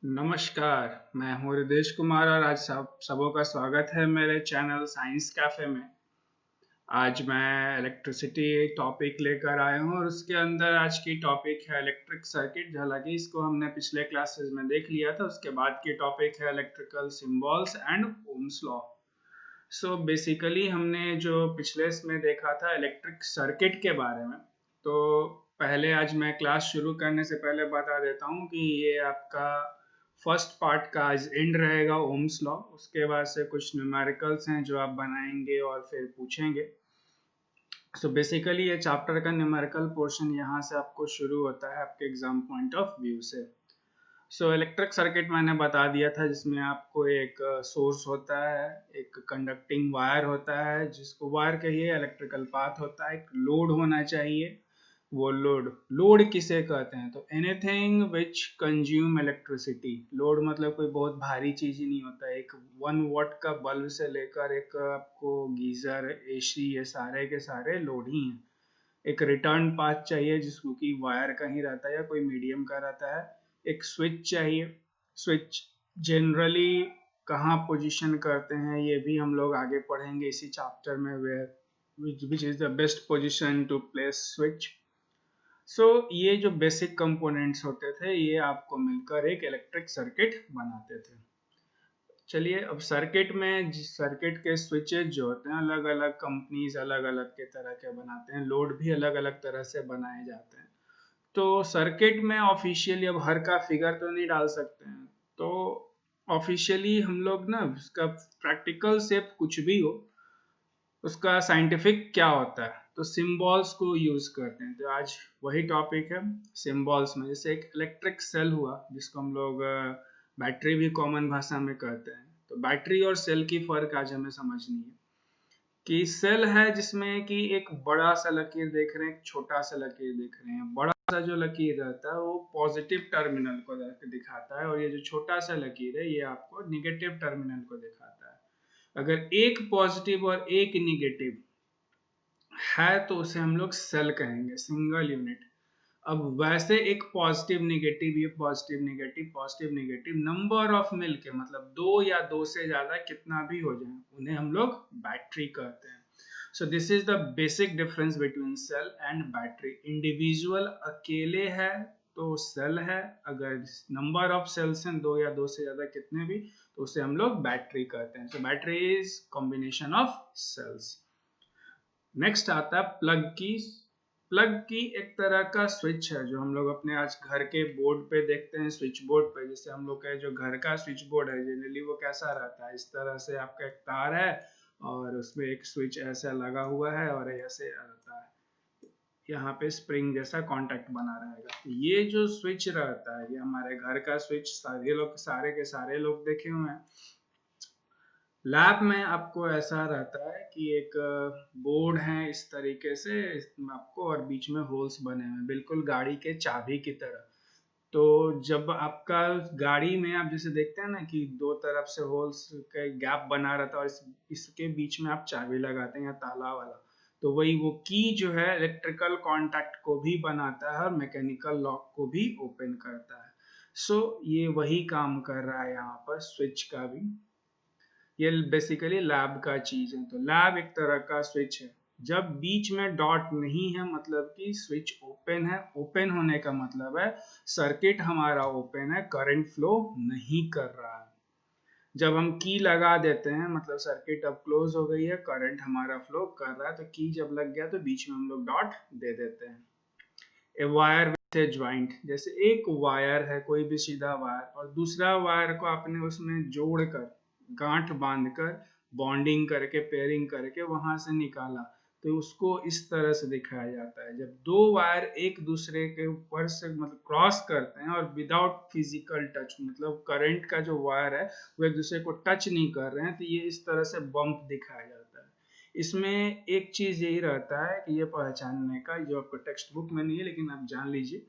नमस्कार, मैं हूँ हृदेश कुमार और आज सबों का स्वागत है मेरे चैनल साइंस कैफे में। आज मैं इलेक्ट्रिसिटी टॉपिक लेकर आया हूँ और उसके अंदर आज की टॉपिक है इलेक्ट्रिक सर्किट। हालांकि इसको हमने पिछले क्लासेस में देख लिया था। उसके बाद की टॉपिक है electrical symbols and Ohm's law. So basically हमने जो पिछले इसमें देखा था इलेक्ट्रिक सर्किट के बारे में। तो पहले आज मैं क्लास शुरू करने से पहले बता देता हूँ कि ये आपका फर्स्ट पार्ट का आज एंड रहेगा ओम्स लॉ। उसके बाद से कुछ न्यूमेरिकल्स हैं जो आप बनाएंगे और फिर पूछेंगे। सो बेसिकली ये चैप्टर का न्यूमेरिकल पोर्शन यहाँ से आपको शुरू होता है आपके एग्जाम पॉइंट ऑफ व्यू से। सो इलेक्ट्रिक सर्किट मैंने बता दिया था, जिसमें आपको एक सोर्स होता है, एक कंडक्टिंग वायर होता है जिसको वायर कहिए, इलेक्ट्रिकल पाथ होता है, एक लोड होना चाहिए। वो लोड किसे कहते हैं? तो anything which consume electricity. Load मतलब कोई बहुत भारी चीज ही नहीं होता है। एक 1 वाट का बल्ब से लेकर एक आपको गीजर, एसी, ये सारे के सारे लोड ही हैं। एक रिटर्न पाथ चाहिए जिसको कि वायर का ही रहता है या कोई मीडियम का रहता है। एक स्विच चाहिए। स्विच जनरली कहाँ पोजीशन करते हैं ये भी हम लोग आगे पढ़ेंगे इसी चैप्टर में, where which is the best position to place switch. So ये जो बेसिक कंपोनेंट्स होते थे ये आपको मिलकर एक इलेक्ट्रिक सर्किट बनाते थे। चलिए अब सर्किट में सर्किट के स्विचेज जो होते हैं अलग अलग कंपनीज अलग अलग के तरह के बनाते हैं, लोड भी अलग अलग तरह से बनाए जाते हैं। तो सर्किट में ऑफिशियली अब हर का फिगर तो नहीं डाल सकते हैं, तो ऑफिशियली हम लोग ना उसका प्रैक्टिकल से कुछ भी हो उसका साइंटिफिक क्या होता है तो सिंबल्स को यूज करते हैं। तो आज वही टॉपिक है सिंबल्स में। जैसे एक इलेक्ट्रिक सेल हुआ जिसको हम लोग बैटरी भी कॉमन भाषा में कहते हैं। तो बैटरी और सेल की फर्क आज हमें समझनी है कि सेल है जिसमें कि एक बड़ा सा लकीर देख रहे हैं, एक छोटा सा लकीर देख रहे हैं। बड़ा सा जो लकीर रहता है वो पॉजिटिव टर्मिनल को दिखाता है और ये जो छोटा सा लकीर है ये आपको निगेटिव टर्मिनल को दिखाता है। अगर एक पॉजिटिव और एक निगेटिव है तो उसे हम लोग सेल कहेंगे, सिंगल यूनिट। अब वैसे एक पॉजिटिव नेगेटिव, ये पॉजिटिव नेगेटिव नंबर ऑफ मिलके मतलब दो या दो से ज्यादा कितना भी हो जाए उन्हें हम लोग बैटरी कहते हैं। So this is the basic difference between cell and battery. Individual अकेले है तो सेल है, अगर नंबर ऑफ सेल्स हैं दो या दो से ज्यादा कितने भी तो उसे हम लोग बैटरी कहते हैं। So battery is combination of cells. Next आता है प्लग की। प्लग की एक तरह का स्विच है जो हम लोग अपने आज घर के बोर्ड पे देखते हैं, स्विच बोर्ड पे। जैसे हम लोग का जो घर का स्विच बोर्ड है जनरली वो कैसा रहता है, इस तरह से आपका एक तार है और उसमें एक स्विच ऐसा लगा हुआ है और ऐसे रहता है, यहाँ पे स्प्रिंग जैसा कांटेक्ट बना रहेगा। तो ये जो स्विच रहता है ये हमारे घर का स्विच सारे के सारे लोग देखे हुए हैं। लैब में आपको ऐसा रहता है कि एक बोर्ड है इस तरीके से इसमें आपको, और बीच में होल्स बने हुए हैं बिल्कुल गाड़ी के चाबी की तरह। तो जब आपका गाड़ी में आप जैसे देखते हैं ना कि दो तरफ से होल्स का गैप बना रहता है और इसके बीच में आप चाबी लगाते हैं या ताला वाला, तो वही वो की जो है इलेक्ट्रिकल कांटेक्ट को भी बनाता है और मैकेनिकल लॉक को भी ओपन करता है। सो ये वही काम कर रहा है यहाँ पर स्विच का भी। ये बेसिकली लैब का चीज है। तो लैब एक तरह का स्विच है। जब बीच में डॉट नहीं है मतलब कि स्विच ओपन है। ओपन होने का मतलब है सर्किट हमारा ओपन है, करंट फ्लो नहीं कर रहा है। जब हम की लगा देते हैं मतलब सर्किट अब क्लोज हो गई है, करंट हमारा फ्लो कर रहा है, तो की जब लग गया तो बीच में हम लोग डॉट दे देते हैं। A wire with A joint, जैसे एक वायर है कोई भी सीधा वायर और दूसरा वायर को आपने उसमें जोड़कर गांठ बांधकर बॉन्डिंग करके पेयरिंग करके वहां से निकाला, तो उसको इस तरह से दिखाया जाता है। जब दो वायर एक दूसरे के ऊपर से मतलब क्रॉस करते हैं और विदाउट फिजिकल टच मतलब करंट का जो वायर है वो एक दूसरे को टच नहीं कर रहे हैं, तो ये इस तरह से बम्प दिखाया जाता है। इसमें एक चीज यही रहता है कि ये पहचानने का, जो आपको टेक्स्ट बुक में नहीं है लेकिन आप जान लीजिए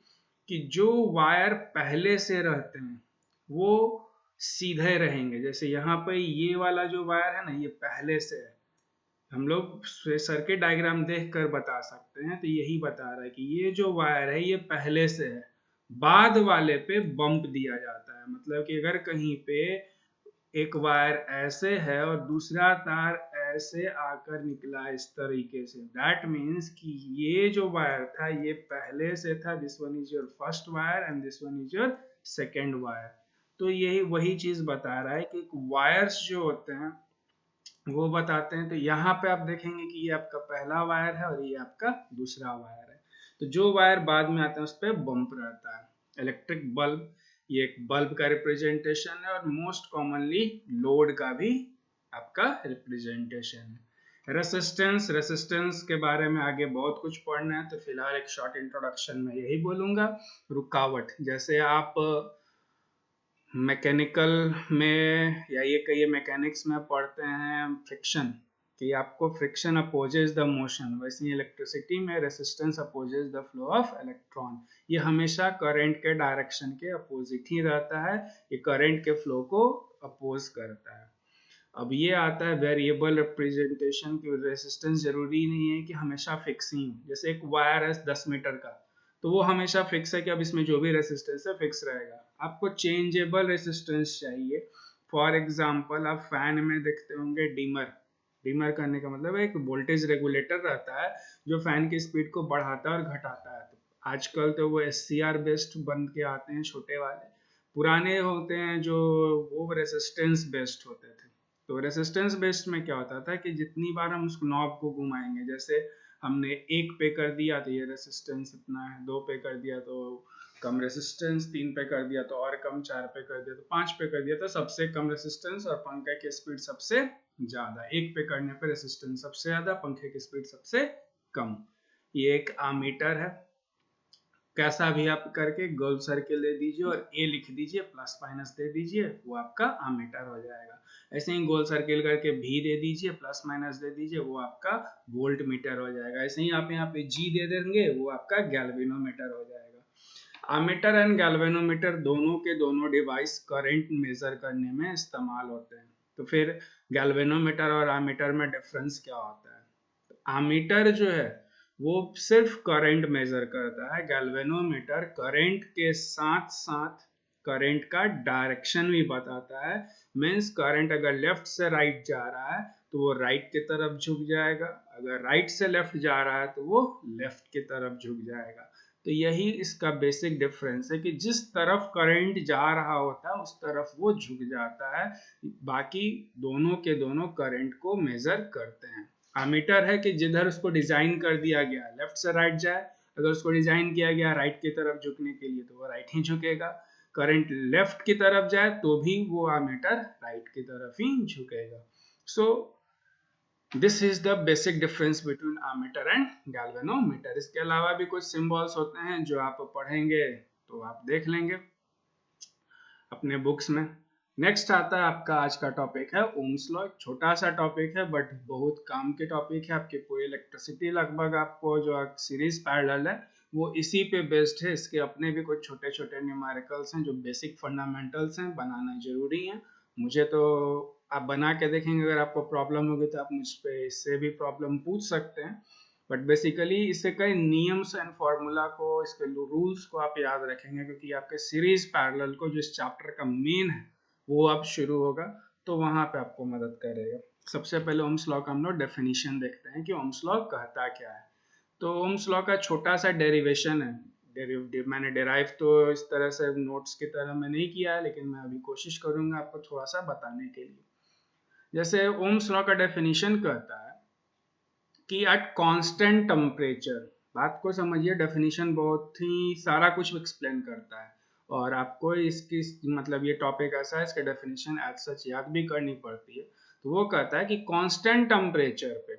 कि जो वायर पहले से रहते हैं वो सीधे रहेंगे। जैसे यहाँ पे ये वाला जो वायर है ना ये पहले से है, हम लोग सर्किट डायग्राम देख कर बता सकते हैं। तो यही बता रहा है कि ये जो वायर है ये पहले से है, बाद वाले पे बम्प दिया जाता है। मतलब कि अगर कहीं पे एक वायर ऐसे है और दूसरा तार ऐसे आकर निकला इस तरीके से, दैट मीन्स कि ये जो वायर था ये पहले से था, this one is your first wire and this one is your second wire. तो यही वही चीज बता रहा है कि वायर्स जो होते हैं वो बताते हैं। तो यहाँ पे आप देखेंगे कि ये आपका पहला वायर है और ये आपका दूसरा वायर है। तो जो वायर बाद में आता है उस पर बम्प रहता है। इलेक्ट्रिक बल्ब, ये एक बल्ब का रिप्रेजेंटेशन है और मोस्ट कॉमनली लोड का भी आपका रिप्रेजेंटेशन है। रेसिस्टेंस, रेसिस्टेंस के बारे में आगे बहुत कुछ पढ़ना है, तो फिलहाल एक शॉर्ट इंट्रोडक्शन में यही बोलूंगा। रुकावट, जैसे आप मैकेनिकल में या ये कहिए मैकेनिक्स में पढ़ते हैं फ्रिक्शन, कि आपको फ्रिक्शन अपोजेस द मोशन, वैसे ही इलेक्ट्रिसिटी में resistance opposes the flow of electron. ये हमेशा करंट के डायरेक्शन के अपोजिट ही रहता है, ये करंट के फ्लो को अपोज करता है। अब ये आता है वेरिएबल रिप्रेजेंटेशन की। रेसिस्टेंस जरूरी नहीं है कि हमेशा फिक्स ही हो। जैसे एक वायर है 10 मीटर का, तो वो हमेशा फिक्स है कि अब इसमें जो भी रेसिस्टेंस है फिक्स रहेगा। आपको चेंजेबल रेसिस्टेंस चाहिए। फॉर एग्जांपल आप फैन में देखते होंगे डिमर, डिमर करने का मतलब एक वोल्टेज रेगुलेटर रहता है जो फैन की स्पीड को बढ़ाता है और घटाता है। तो आजकल तो वो SCR बेस्ड बन के आते हैं छोटे वाले, पुराने होते हैं जो वो रेसिस्टेंस बेस्ड होते थे। तो रेसिस्टेंस बेस्ड में क्या होता था कि जितनी बार हम उस नॉब को घुमाएंगे, जैसे हमने 1 पे कर दिया तो ये रेसिस्टेंस इतना है, 2 पे कर दिया तो कम रेसिस्टेंस, 3 पे कर दिया तो और कम, 4 पे कर दिया तो 5 पे कर दिया तो सबसे कम रेसिस्टेंस और पंखे की स्पीड सबसे ज्यादा। 1 पे करने पे रेसिस्टेंस सबसे ज्यादा, पंखे की स्पीड सबसे कम। ये एक आमीटर है। कैसा भी आप करके गोल सर्किल दे दीजिए और ए लिख दीजिए, प्लस माइनस दे दीजिए, वो आपका आमीटर हो जाएगा। ऐसे ही गोल सर्किल करके भी दे दीजिए, प्लस माइनस दे दीजिए, वो आपका वोल्ट मीटर हो जाएगा। ऐसे ही आप यहाँ पे जी दे देंगे, वो आपका गैल्वेनोमीटर हो जाएगा। आमीटर एंड गैल्वेनोमीटर दोनों के दोनों डिवाइस करंट मेजर करने में इस्तेमाल होते हैं। तो फिर गैल्वेनोमीटर और आमीटर में डिफरेंस क्या होता है? आमीटर जो है वो सिर्फ करंट मेजर करता है, गैल्वेनोमीटर करंट के साथ साथ करंट का डायरेक्शन भी बताता है। मीन्स करंट अगर लेफ्ट से राइट जा रहा है तो वो राइट की तरफ झुक जाएगा, अगर राइट से लेफ्ट जा रहा है तो वो लेफ्ट की तरफ झुक जाएगा। तो यही इसका बेसिक डिफरेंस है कि जिस तरफ करंट जा रहा होता है उस तरफ वो झुक जाता है। बाकी दोनों के दोनों करंट को मेजर करते हैं। आमीटर है कि जिधर उसको डिजाइन कर दिया गया लेफ्ट से राइट जाए, अगर उसको डिजाइन किया गया राइट की तरफ झुकने के लिए तो वो राइट ही झुकेगा। करंट लेफ्ट की तरफ जाए तो भी वो आमीटर राइट की तरफ ही झुकेगा। सो this is the basic difference between ammeter and galvanometer. इसके अलावा भी कुछ सिंबल्स होते हैं जो आप पढ़ेंगे तो आप देख लेंगे अपने बुक्स में। नेक्स्ट आता है आपका आज का टॉपिक है ओम्स लॉ। छोटा सा टॉपिक है बट बहुत काम के टॉपिक है। आपकी पूरी इलेक्ट्रिसिटी लगभग आपको जो सीरीज पैरेलल है वो इसी पे बेस्ड है। इसके अपने भी कुछ छोटे छोटे न्यूमेरिकल्स हैं जो बेसिक फंडामेंटल्स हैं, बनाना जरूरी है। मुझे तो आप बना के देखेंगे, अगर आपको प्रॉब्लम होगी तो आप मुझ पे इससे भी प्रॉब्लम पूछ सकते हैं। बट बेसिकली इससे कई नियम्स एंड फॉर्मूला को, इसके रूल्स को आप याद रखेंगे क्योंकि आपके सीरीज पैरेलल को जो इस चैप्टर का मेन है वो अब शुरू होगा, तो वहां पे आपको मदद करेगा। सबसे पहले ओम्स लॉ का हम लोग डेफिनेशन देखते हैं कि ओम्स लॉ कहता क्या है। तो ओम्स लॉ का छोटा सा डेरिवेशन है। मैंने डेराइव तो इस तरह से नोट्स की तरह में नहीं किया है, लेकिन मैं अभी कोशिश करूंगा आपको थोड़ा सा बताने के लिए। जैसे ओम्स लॉ का डेफिनेशन कहता है कि एट कांस्टेंट टेम्परेचर, बात को समझिए, डेफिनेशन बहुत ही सारा कुछ एक्सप्लेन करता है और आपको इसकी मतलब ये टॉपिक ऐसा है इसके डेफिनेशन एज सच याद भी करनी पड़ती है। तो वो कहता है कि कांस्टेंट टेम्परेचर पे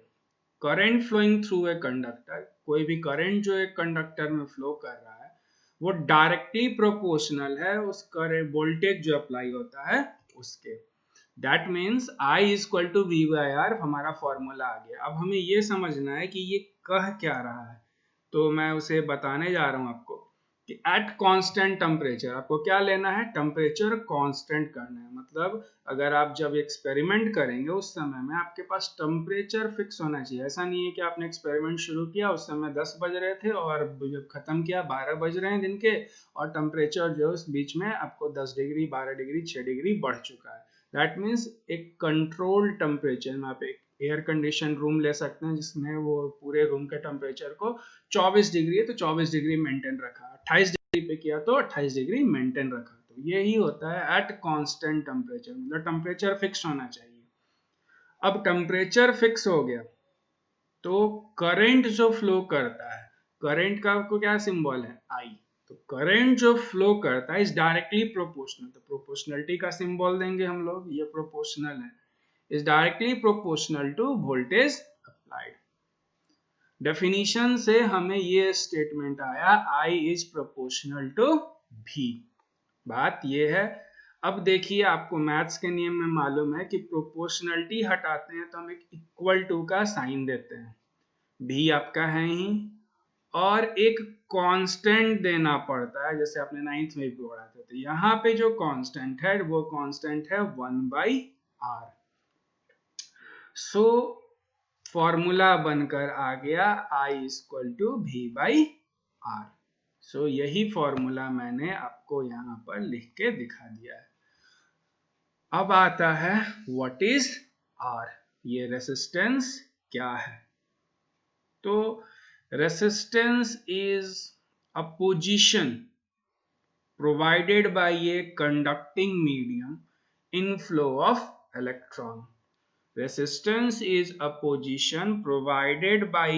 current flowing through a conductor, कोई भी करंट जो एक कंडक्टर में फ्लो कर रहा है वो डायरेक्टली प्रोपोर्शनल है उस करंट वोल्टेज जो अप्लाई होता है उसके। That means I equal to V/R हमारा फॉर्मूला आ गया। अब हमें ये समझना है कि ये कह क्या रहा है, तो मैं उसे बताने जा रहा हूं आपको कि एट कांस्टेंट टेम्परेचर आपको क्या लेना है, टेम्परेचर कांस्टेंट करना है। मतलब अगर आप जब एक्सपेरिमेंट करेंगे उस समय में आपके पास टेम्परेचर फिक्स होना चाहिए। ऐसा नहीं है कि आपने एक्सपेरिमेंट शुरू किया उस समय 10 बज रहे थे और जब खत्म किया 12 बज रहे हैं दिन के, और टेम्परेचर जो उस बीच में आपको 10 डिग्री 12 डिग्री 6 डिग्री बढ़ चुका है। दैट मीन्स एक कंट्रोल टेम्परेचर में आप एक एयर कंडीशन रूम ले सकते हैं जिसमें वो पूरे रूम के टेम्परेचर को 24 डिग्री है तो 24 डिग्री मेंटेन रखा, 28 डिग्री पे किया तो 28 डिग्री मेंटेन रखा। तो यही होता है एट कांस्टेंट टेम्परेचर, मतलब टेम्परेचर फिक्स होना चाहिए। अब टेम्परेचर फिक्स हो गया तो करंट जो फ्लो करता है, करंट का आपको क्या सिंबल है, आई। तो करंट जो फ्लो करता है इज डायरेक्टली प्रोपोर्शनल, तो प्रोपोर्शनलिटी का सिंबल देंगे हम लोग, ये प्रोपोर्शनल है, is directly proportional to voltage applied। Definition से हमें ये स्टेटमेंट आया I is proportional to V। बात ये है, अब देखिए आपको मैथ्स के नियम में मालूम है कि प्रोपोर्शनलिटी हटाते हैं तो हम एक इक्वल टू का साइन देते हैं, V आपका है ही, और एक कांस्टेंट देना पड़ता है, जैसे आपने 9th में भी पढ़ा था। तो यहाँ पे जो कांस्टेंट है वो कांस्टेंट है 1/r। सो फॉर्मूला बनकर आ गया I इक्वल टू V/R। सो यही फॉर्मूला मैंने आपको यहाँ पर लिख के दिखा दिया है। अब आता है व्हाट इज R, ये रेसिस्टेंस क्या है। तो resistance is a position provided by a conducting medium in flow of electron. Resistance is a position provided by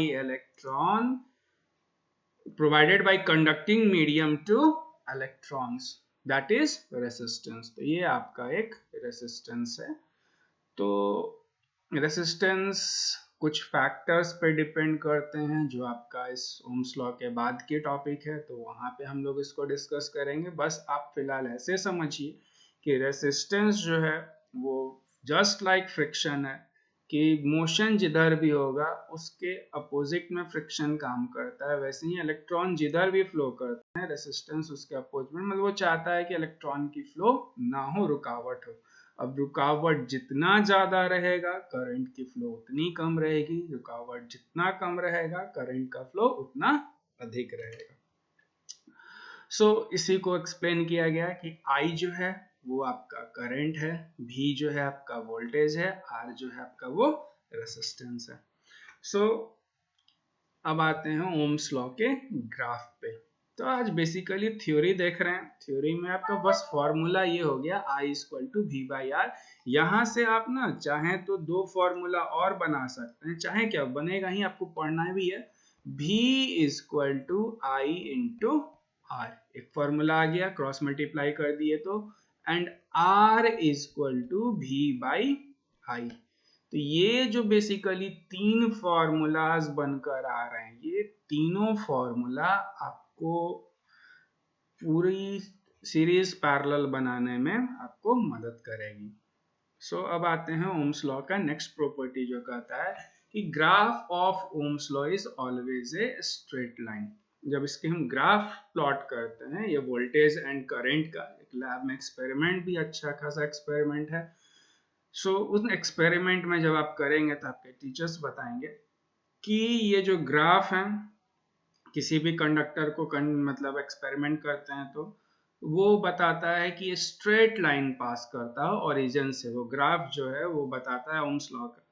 conducting medium to electrons, that is resistance। तो ये आपका एक resistance है। तो resistance कुछ फैक्टर्स पे डिपेंड करते हैं जो आपका इस ओम्स लॉ के बाद की टॉपिक है, तो वहां पे हम लोग इसको डिस्कस करेंगे। बस आप फिलहाल ऐसे समझिए कि रेसिस्टेंस जो है वो जस्ट लाइक फ्रिक्शन है, कि मोशन जिधर भी होगा उसके अपोजिट में फ्रिक्शन काम करता है, वैसे ही इलेक्ट्रॉन जिधर भी फ्लो करता है रेसिस्टेंस उसके अपोजिट में, मतलब वो चाहता है कि इलेक्ट्रॉन की फ्लो ना हो, रुकावट हो। अब रुकावट जितना ज्यादा रहेगा करंट की फ्लो उतनी कम रहेगी, रुकावट जितना कम रहेगा करंट का फ्लो उतना अधिक रहेगा। इसी को एक्सप्लेन किया गया कि I जो है वो आपका करंट है, V जो है आपका वोल्टेज है, R जो है आपका वो रेसिस्टेंस है। अब आते हैं ओम्स लॉ के ग्राफ पे। तो आज बेसिकली थ्योरी देख रहे हैं, थ्योरी में आपका बस फॉर्मूला ये हो गया I इक्वल टू V/R। यहाँ से आप ना चाहें तो दो फॉर्मूला और बना सकते हैं, चाहे क्या बनेगा ही, आपको पढ़ना भी है। V equal to I into R, एक फॉर्मूला आ गया, क्रॉस मल्टीप्लाई कर दिए तो, and R equal to V/I। तो ये जो बेसिकली तीन फॉर्मूलाज बनकर आ रहे हैं, ये तीनों फॉर्मूला आपको पूरी सीरीज पैरेलल बनाने में आपको मदद करेगी। अब आते हैं ओम्स लॉ का नेक्स्ट प्रॉपर्टी जो कहता है कि graph of Ohm's law is always a straight line. जब इसके हम ग्राफ प्लॉट करते हैं, ये वोल्टेज एंड करंट का एक लैब में एक्सपेरिमेंट भी अच्छा खासा एक्सपेरिमेंट है। उस एक्सपेरिमेंट में जब आप करेंगे तो आपके टीचर्स बताएंगे कि ये जो ग्राफ है, किसी भी कंडक्टर को मतलब एक्सपेरिमेंट करते हैं तो वो बताता है कि स्ट्रेट लाइन पास करता है ओरिजिन से। वो ग्राफ जो है वो बताता है ओम्स लॉ का,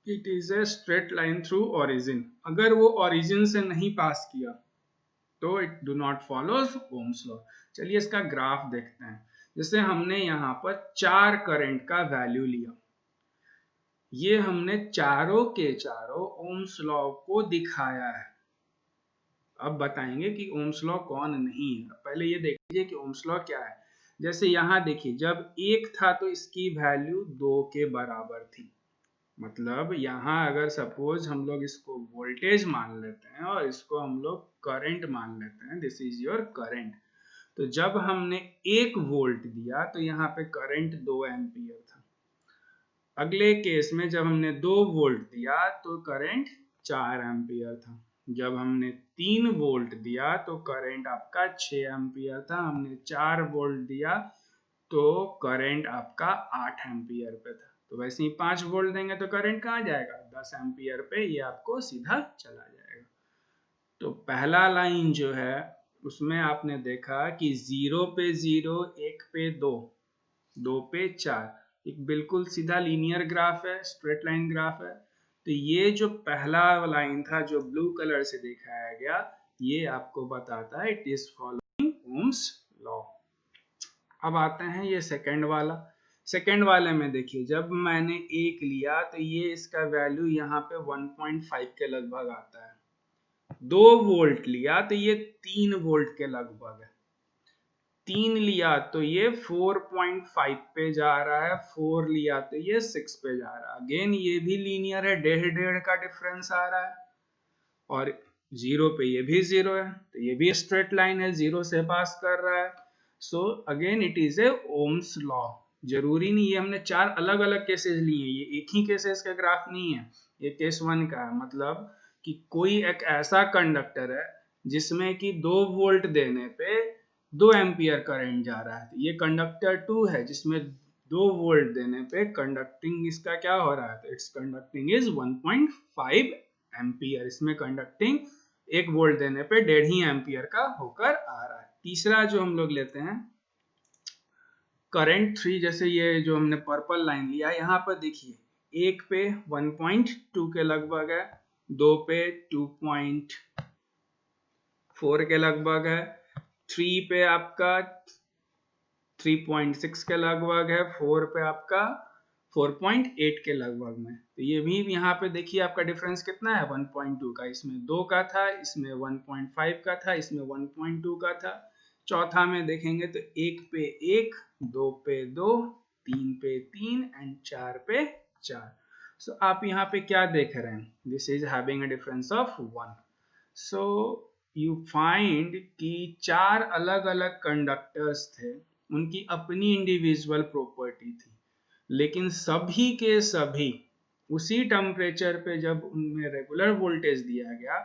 it is a straight line through origin. अगर वो ओरिजिन से नहीं पास किया तो it do not follows Ohm's law. चलिए इसका ग्राफ देखते हैं। जैसे हमने यहाँ पर 4 करंट का वैल्यू लिया, ये हमने चारों के चारों ओम्स लॉ को दिखाया है। अब बताएंगे कि ओम्स लॉ कौन नहीं है। पहले ये देख लीजिए कि ओम्स लॉ क्या है। जैसे यहाँ देखिए, जब 1 था तो इसकी वैल्यू 2 के बराबर थी। मतलब यहाँ अगर सपोज हम लोग इसको वोल्टेज मान लेते हैं और इसको हम लोग करंट मान लेते हैं, दिस इज योर करंट। तो जब हमने 1 वोल्ट दिया तो यहाँ पे करंट 2 एम्पियर था। अगले केस में जब हमने 2 वोल्ट दिया तो करंट 4 एम्पियर था। जब हमने 3 वोल्ट दिया तो करंट आपका 6 एम्पियर था, हमने 4 वोल्ट दिया तो करंट आपका 8 एम्पियर पे था। तो वैसे ही 5 वोल्ट देंगे तो करंट कहाँ जाएगा, 10 एम्पियर पे, ये आपको सीधा चला जाएगा। तो पहला लाइन जो है उसमें आपने देखा कि 0 पे 0, 1 पे 2, 2 पे 4, एक बिल्कुल सीधा लीनियर ग्राफ है, स्ट्रेट लाइन ग्राफ है। तो ये जो पहला लाइन था जो ब्लू कलर से दिखाया गया, ये आपको बताता है it is following Ohm's law. अब आते हैं ये सेकंड वाला। सेकंड वाले में देखिए, जब मैंने 1 लिया तो ये इसका वैल्यू यहाँ पे 1.5 के लगभग आता है। 2 वोल्ट लिया तो ये 3 वोल्ट के लगभग है। 3 लिया तो ये 4.5 पे जा रहा है, 4 लिया तो ये 6 पे जा रहा है। अगेन ये भी लीनियर है, 1.5 का डिफरेंस आ रहा है, और 0 पे ये भी 0 है, तो ये भी स्ट्रेट लाइन है, 0 से पास कर रहा है। So again it is a Ohm's law. जरूरी नहीं, ये हमने 4 अलग अलग केसेस लिए हैं, ये एक ही केसेस का ग्राफ नहीं है, ये केस 1 का है। मतलब कि कोई एक ऐसा कंडक्टर है जिसमें कि 2 वोल्ट देने पे 2 एम्पियर करंट जा रहा है। तो ये कंडक्टर 2 है जिसमें 2 वोल्ट देने पे कंडक्टिंग इसका क्या हो रहा है, तो इट्स कंडक्टिंग इज 1.5 एम्पियर। इसमें कंडक्टिंग 1 वोल्ट देने पे 1.5 एम्पियर का होकर आ रहा है। तीसरा जो हम लोग लेते हैं करंट 3, जैसे ये जो हमने पर्पल लाइन लिया, यहाँ पर देखिए 1 पे 1.2 के लगभग है, 2 पे 2.4 के लगभग है, 3 पे आपका 3.6 के लगभग है, 4 पे आपका 4.8 के लगभग में। तो ये भी यहाँ पे देखिए आपका डिफरेंस कितना है, 1.2 का। इसमें 2 का था, इसमें 1.5 का था, इसमें 1.2 का था। चौथा में देखेंगे तो 1 पे 1, 2 पे 2, 3 पे 3 एंड 4 पे 4। सो आप यहाँ पे क्या देख रहे हैं, this is having a difference of 1। So you find कि 4 अलग अलग कंडक्टर्स थे, उनकी अपनी इंडिविजुअल प्रॉपर्टी थी, लेकिन सभी के सभी उसी टेम्परेचर पे जब उनमें रेगुलर वोल्टेज दिया गया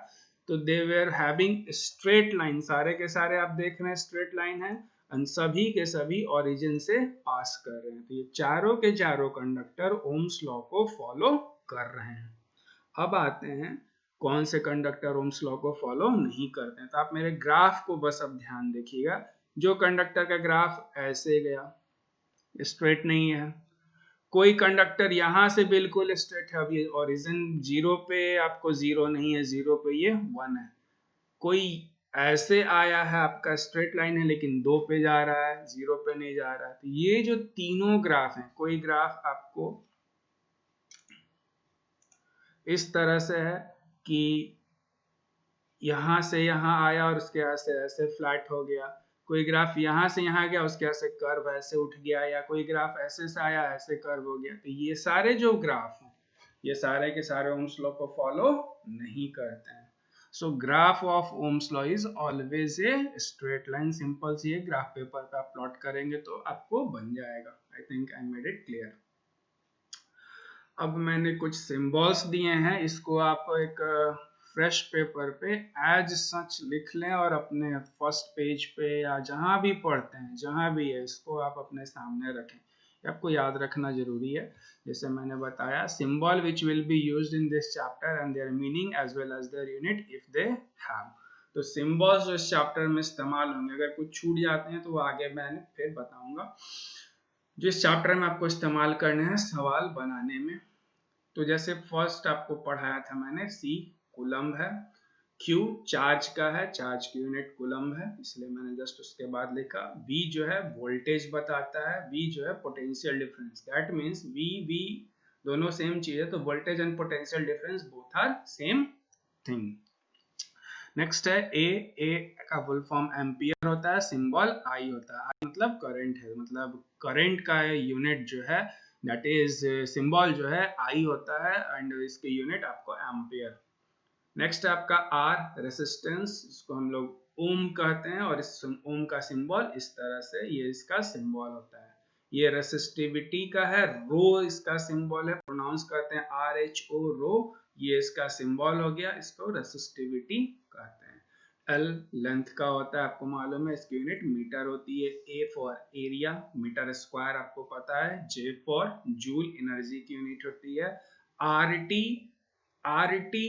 तो they were having straight line. सारे के सारे आप देख रहे हैं स्ट्रेट लाइन है, और सभी के सभी ओरिजिन से पास कर रहे हैं। तो ये चारों के चारों कंडक्टर ओम्स लॉ को फॉलो कर रहे हैं। अब आते हैं कौन से कंडक्टर ओम्स लॉ को फॉलो नहीं करते हैं। तो आप मेरे ग्राफ को बस अब ध्यान देखिएगा। जो कंडक्टर का ग्राफ ऐसे गया, स्ट्रेट नहीं है, कोई कंडक्टर यहां से बिल्कुल स्ट्रेट है, अभी ओरिजिन 0 पे आपको 0 नहीं है, 0 पे ये 1 है। कोई ऐसे आया है, आपका स्ट्रेट लाइन है लेकिन 2 पे जा रहा है, 0 पे नहीं जा रहा है। तो ये जो तीनों ग्राफ हैं, कोई ग्राफ आपको इस तरह से है कि यहां से यहां आया और उसके यहाँ से ऐसे फ्लैट हो गया, कोई ग्राफ यहां से यहां गया उसके यहाँ से कर्व ऐसे उठ गया, या कोई ग्राफ ऐसे से आया ऐसे कर्व हो गया। तो ये सारे जो ग्राफ हैं ये सारे के सारे ओम्स लॉ को फॉलो नहीं करते हैं। So graph of Ohm's law is always a straight line. Simple सी ग्राफ पेपर पे आप प्लॉट करेंगे तो आपको बन जाएगा। I think I made it clear. अब मैंने कुछ सिंबल्स दिए हैं, इसको आप एक फ्रेश पेपर पे एज सच लिख लें और अपने फर्स्ट पेज पे या जहां भी पढ़ते हैं, जहां भी है, इसको आप अपने सामने रखें। आपको याद रखना जरूरी है। जैसे मैंने बताया, symbol which will be used in this chapter and their meaning as well as their unit if they have. तो सिंबल्स जो इस चैप्टर में इस्तेमाल होंगे, अगर कुछ छूट जाते हैं तो वो आगे मैंने फिर बताऊंगा, जो इस चैप्टर में आपको इस्तेमाल करने हैं सवाल बनाने में। तो जैसे फर्स्ट आपको पढ़ाया था मैंने, C कूलम्ब है, Q चार्ज का है, चार्ज की यूनिट कूलम्ब है, इसलिए मैंने जस्ट उसके बाद लिखा। V जो है वोल्टेज बताता है, V जो है potential difference, that means V दोनों सेम चीज है, तो voltage and potential difference both are same thing. Next है A का फुल फॉर्म एम्पियर होता है, सिंबल I होता है। I मतलब करंट है, मतलब करंट का यूनिट जो है दैट इज सिंबल जो है I होता है, एंड इसकी यूनिट आपको एम्पियर। नेक्स्ट है आपका R रेसिस्टेंस, इसको हम लोग ओम कहते हैं, और इस ओम का सिंबल इस तरह से ये इसका सिंबल होता है। ये रेसिस्टिविटी का है, रो इसका सिंबल है, प्रोनाउंस करते हैं RHO रो। ये इसका सिंबल हो गया, इसको रेसिस्टिविटी कहते हैं। एल लेंथ का होता है, आपको मालूम है, इसकी यूनिट मीटर होती है। A for area, metre square आपको पता है। जे फॉर जूल, एनर्जी की यूनिट होती है। आरटी, आरटी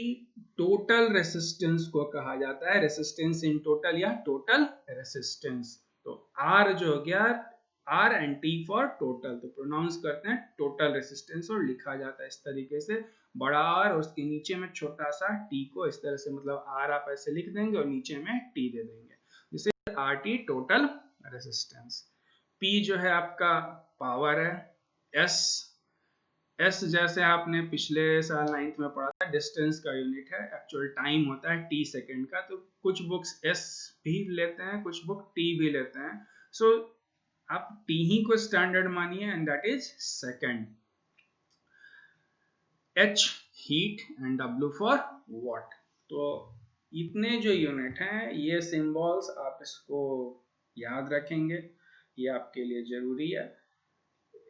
टोटल रेसिस्टेंस को कहा जाता है, रेसिस्टेंस इन टोटल या टोटल रेसिस्टेंस। तो आर जो हो गया, R and T for total, तो प्रोनाउंस करते हैं टोटल रेसिस्टेंस और लिखा जाता है इस तरीके से, बड़ा आर और उसके नीचे में छोटा सा टी को इस तरह से, मतलब आर आप ऐसे लिख देंगे और नीचे में टी दे देंगे, जिसे R T total resistance. P जो है आपका पावर है। एस, एस जैसे आपने पिछले साल 9th में पढ़ा था, डिस्टेंस का यूनिट है। एक्चुअल टाइम होता है टी सेकेंड का, तो कुछ बुक्स एस भी लेते हैं, कुछ बुक टी भी लेते हैं। सो आप टी ही को स्टैंडर्ड मानिए and that is second. H heat and W for what. तो इतने जो यूनिट हैं, ये सिंबल्स आप इसको याद रखेंगे, ये आपके लिए जरूरी है।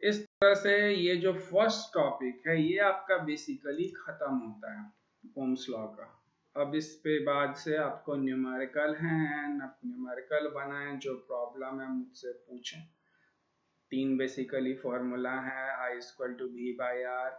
इस तरह से ये जो फर्स्ट टॉपिक है ये आपका बेसिकली खत्म होता है ओम्स लॉ का। अब इस पे बाद से आपको न्यूमेरिकल हैं, न्यूमेरिकल बनाएं, जो प्रॉब्लम है मुझसे पूछें। 3 बेसिकली फॉर्मूला है, I equal to V by R,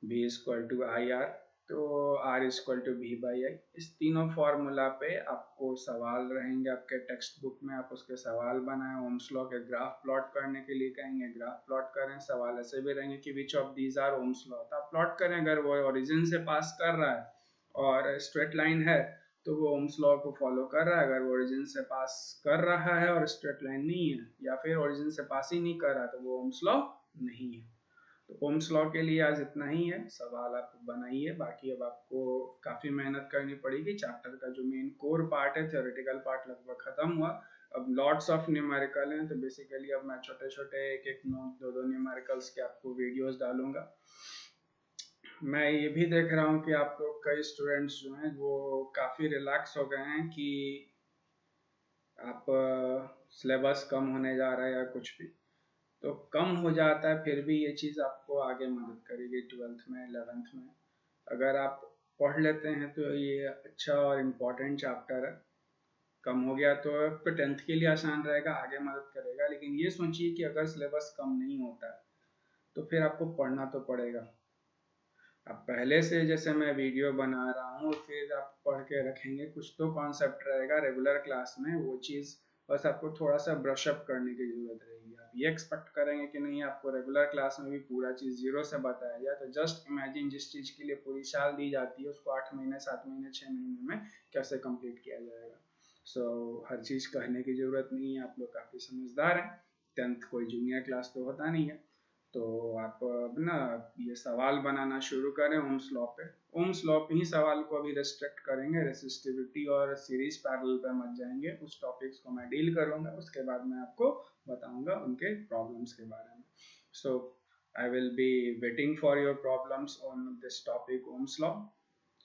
B equal to I R, तो R equal to V by I. इस तीनों फार्मूला पे आपको सवाल रहेंगे आपके टेक्स्ट बुक में, आप उसके सवाल बनाएं। ओम्स लॉ के ग्राफ प्लॉट करने के लिए कहेंगे, ग्राफ प्लॉट करें। सवाल ऐसे भी रहेंगे कि which of these are Ohm's law, तो आप प्लॉट करें। अगर वो ओरिजिन से पास कर रहा है और स्ट्रेट लाइन है तो वो ओम्स लॉ को फॉलो कर रहा है। अगर वो ओरिजिन से पास कर रहा है और स्ट्रेट लाइन नहीं है, या फिर ओरिजिन से पास ही नहीं कर रहा, तो वो ओम्स लॉ नहीं है। तो ओम्स लॉ के लिए आज इतना ही है, सवाल आप बनाइए। बाकी अब आपको काफ़ी मेहनत करनी पड़ेगी। चैप्टर का जो मेन कोर पार्ट है, थ्योरेटिकल पार्ट लगभग खत्म हुआ। अब लॉट्स ऑफ न्यूमेरिकल हैं, तो बेसिकली अब मैं छोटे छोटे एक एक नोट, दो दो न्यूमेरिकल्स के आपको वीडियोस डालूंगा। मैं ये भी देख रहा हूँ कि आप लोग कई स्टूडेंट्स जो हैं वो काफ़ी रिलैक्स हो गए हैं कि आप सिलेबस कम होने जा रहा है या कुछ भी, तो कम हो जाता है, फिर भी ये चीज़ आपको आगे मदद करेगी 12th में, 11th में। अगर आप पढ़ लेते हैं तो ये अच्छा और इम्पोर्टेंट चैप्टर है। कम हो गया तो आपको 10th के लिए आसान रहेगा, आगे मदद करेगा। लेकिन ये सोचिए कि अगर सिलेबस कम नहीं होता है तो फिर आपको पढ़ना तो पड़ेगा। अब पहले से जैसे मैं वीडियो बना रहा हूँ, फिर आप पढ़ के रखेंगे, कुछ तो कॉन्सेप्ट रहेगा रेगुलर क्लास में, वो चीज़ बस आपको थोड़ा सा ब्रशअप करने की जरूरत रहेगी। आप ये एक्सपेक्ट करेंगे कि नहीं आपको रेगुलर क्लास में भी पूरा चीज़ जीरो से बताया जाए, तो जस्ट इमेजिन जिस चीज़ के लिए पूरी साल दी जाती है उसको 8 महीने, 7 महीने, 6 महीने में कैसे कंप्लीट किया जाएगा। सो हर चीज़ कहने की ज़रूरत नहीं है, आप लोग काफ़ी समझदार हैं। 10th कोई जूनियर क्लास तो होता नहीं है, तो आप ना ये सवाल बनाना शुरू करें ओम्स लॉ पे। ओम्स लॉ पे ही सवाल को अभी रेस्ट्रिक्ट करेंगे, रेसिस्टिविटी और सीरीज पैरेलल पे मत जाएंगे। उस टॉपिक्स को मैं डील करूंगा, उसके बाद मैं आपको बताऊंगा उनके प्रॉब्लम्स के बारे में। So I will be waiting for your problems on this topic Ohm's law,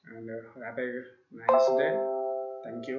and have a nice day. Thank you.